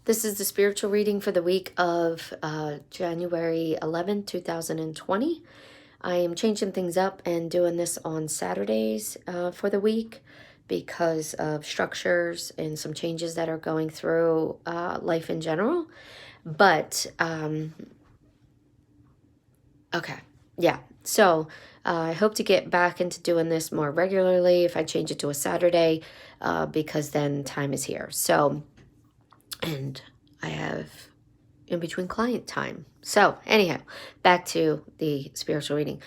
This is the spiritual reading for the week of January 11th, 2020. I am changing things up and doing this on Saturdays for the week because of structures and some changes that are going through life in general. But, okay, yeah. So I hope to get back into doing this more regularly if I change it to a Saturday because then time is here. So, and I have in between client time. So anyhow, back to the spiritual reading.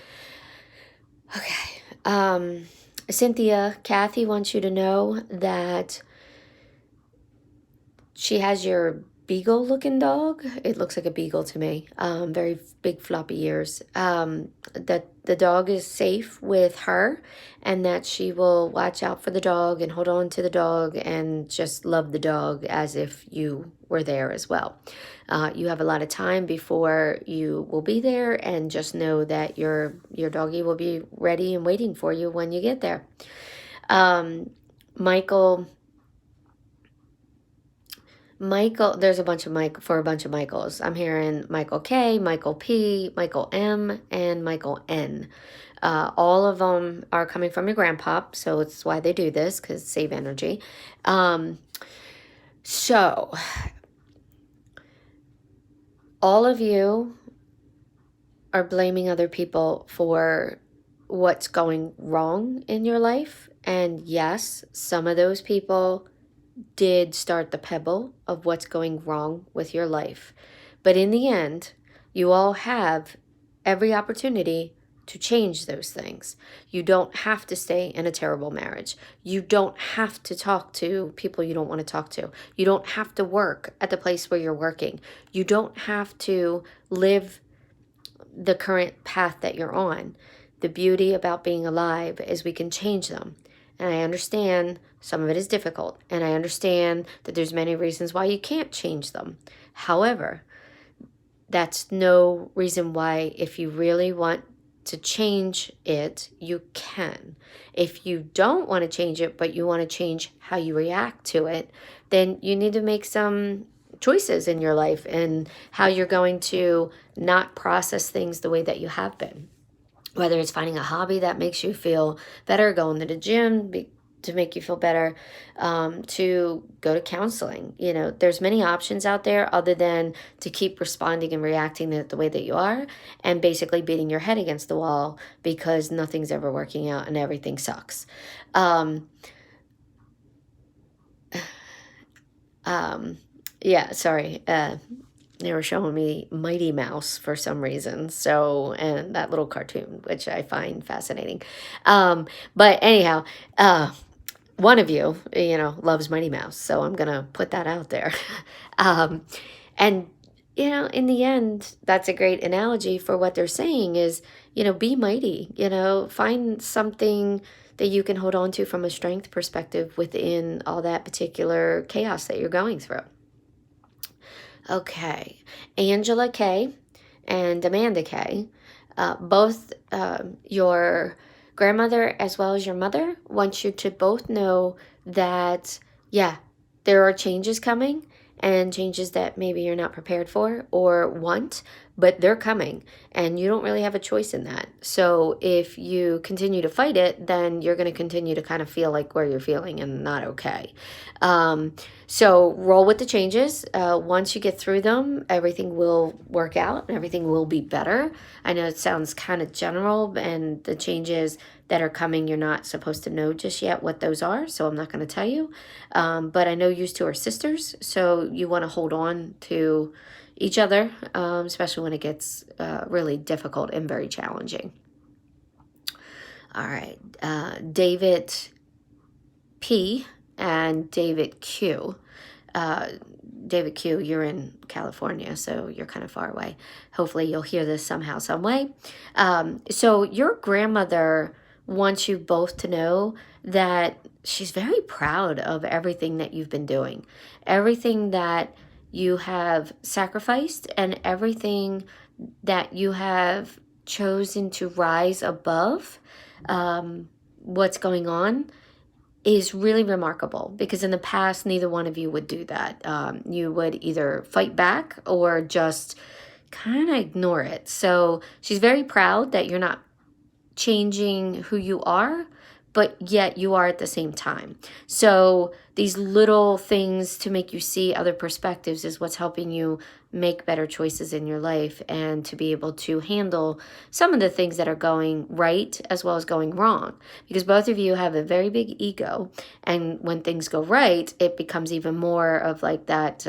Okay. Kathy wants you to know that she has your beagle looking dog. It looks like a beagle to me. Very big floppy ears. That the dog is safe with her and that she will watch out for the dog and hold on to the dog and just love the dog as if you were there as well. You have a lot of time before you will be there, and just know that your doggy will be ready and waiting for you when you get there. Michael, there's a bunch of a bunch of Michaels. I'm hearing Michael K, Michael P, Michael M, and Michael N. All of them are coming from your grandpa, so it's why they do this, because save energy. So, all of you are blaming other people for what's going wrong in your life. And yes, some of those people did start the pebble of what's going wrong with your life. But in the end, you all have every opportunity to change those things. You don't have to stay in a terrible marriage. You don't have to talk to people you don't want to talk to. You don't have to work at the place where you're working. You don't have to live the current path that you're on. The beauty about being alive is we can change them. And I understand some of it is difficult, and I understand that there's many reasons why you can't change them. However, that's no reason why, if you really want to change it, you can. If you don't want to change it, but you want to change how you react to it, then you need to make some choices in your life and how you're going to not process things the way that you have been. Whether it's finding a hobby that makes you feel better, going to the gym to make you feel better, to go to counseling. You know, there's many options out there other than to keep responding and reacting the way that you are and basically beating your head against the wall because nothing's ever working out and everything sucks. Yeah, sorry. They were showing me Mighty Mouse for some reason. So, and that little cartoon, which I find fascinating. But anyhow, one of you, loves Mighty Mouse. So I'm going to put that out there. And, in the end, that's a great analogy for what they're saying is, be mighty, find something that you can hold on to from a strength perspective within all that particular chaos that you're going through. Okay, Angela K and Amanda K, both your grandmother as well as your mother want you to both know that, yeah, there are changes coming and changes that maybe you're not prepared for or want, but they're coming and you don't really have a choice in that. So if you continue to fight it, then you're going to continue to kind of feel like where you're feeling and not okay. So roll with the changes. Once you get through them, everything will work out and everything will be better. I know it sounds kind of general, and the changes that are coming, you're not supposed to know just yet what those are, so I'm not going to tell you. But I know you two are sisters, so you want to hold on to each other, especially when it gets really difficult and very challenging. All right, David P and David Q. David Q, you're in California, so you're kind of far away. Hopefully you'll hear this somehow, some way. So your grandmother wants you both to know that she's very proud of everything that you've been doing, everything that you have sacrificed, and everything that you have chosen to rise above what's going on is really remarkable, because in the past, neither one of you would do that. You would either fight back or just kind of ignore it. So she's very proud that you're not changing who you are, but yet you are at the same time. So these little things to make you see other perspectives is what's helping you make better choices in your life, and to be able to handle some of the things that are going right as well as going wrong, because both of you have a very big ego, and when things go right, it becomes even more of like that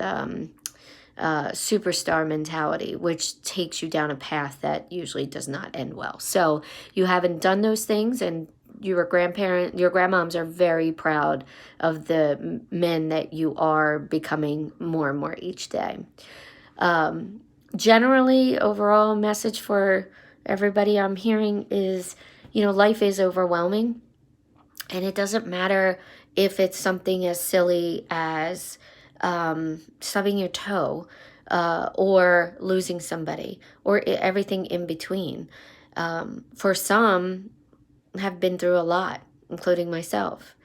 superstar mentality, which takes you down a path that usually does not end well. So you haven't done those things, and your grandmoms are very proud of the men that you are becoming more and more each day. Generally, overall message for everybody I'm hearing is, life is overwhelming, and it doesn't matter if it's something as silly as stubbing your toe, or losing somebody, or everything in between. For some, have been through a lot, including myself.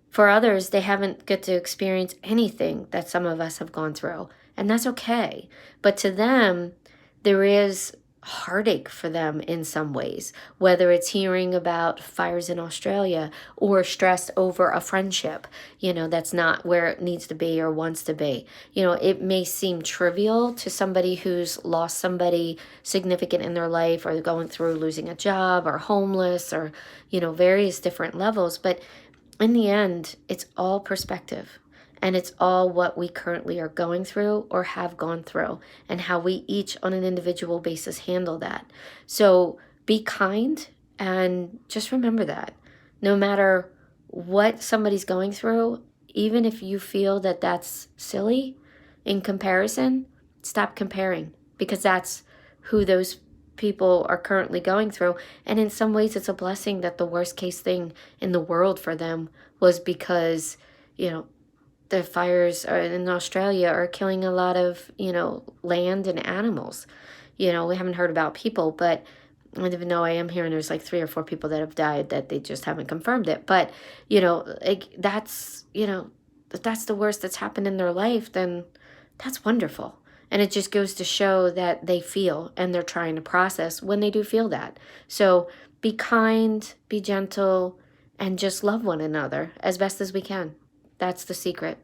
For others, they haven't get to experience anything that some of us have gone through, and that's okay. But to them, there is heartache for them in some ways, whether it's hearing about fires in Australia or stress over a friendship, that's not where it needs to be or wants to be. It may seem trivial to somebody who's lost somebody significant in their life, or going through losing a job, or homeless, or, various different levels. But in the end, it's all perspective. And it's all what we currently are going through or have gone through, and how we each on an individual basis handle that. So be kind, and just remember that no matter what somebody's going through, even if you feel that that's silly in comparison, stop comparing, because that's who those people are currently going through. And in some ways, it's a blessing that the worst case thing in the world for them was because, the fires in Australia are killing a lot of, land and animals. We haven't heard about people, but even though I am hearing there's like 3 or 4 people that have died, that they just haven't confirmed it. But, that's, if that's the worst that's happened in their life, then that's wonderful. And it just goes to show that they feel, and they're trying to process when they do feel that. So be kind, be gentle, and just love one another as best as we can. That's the secret.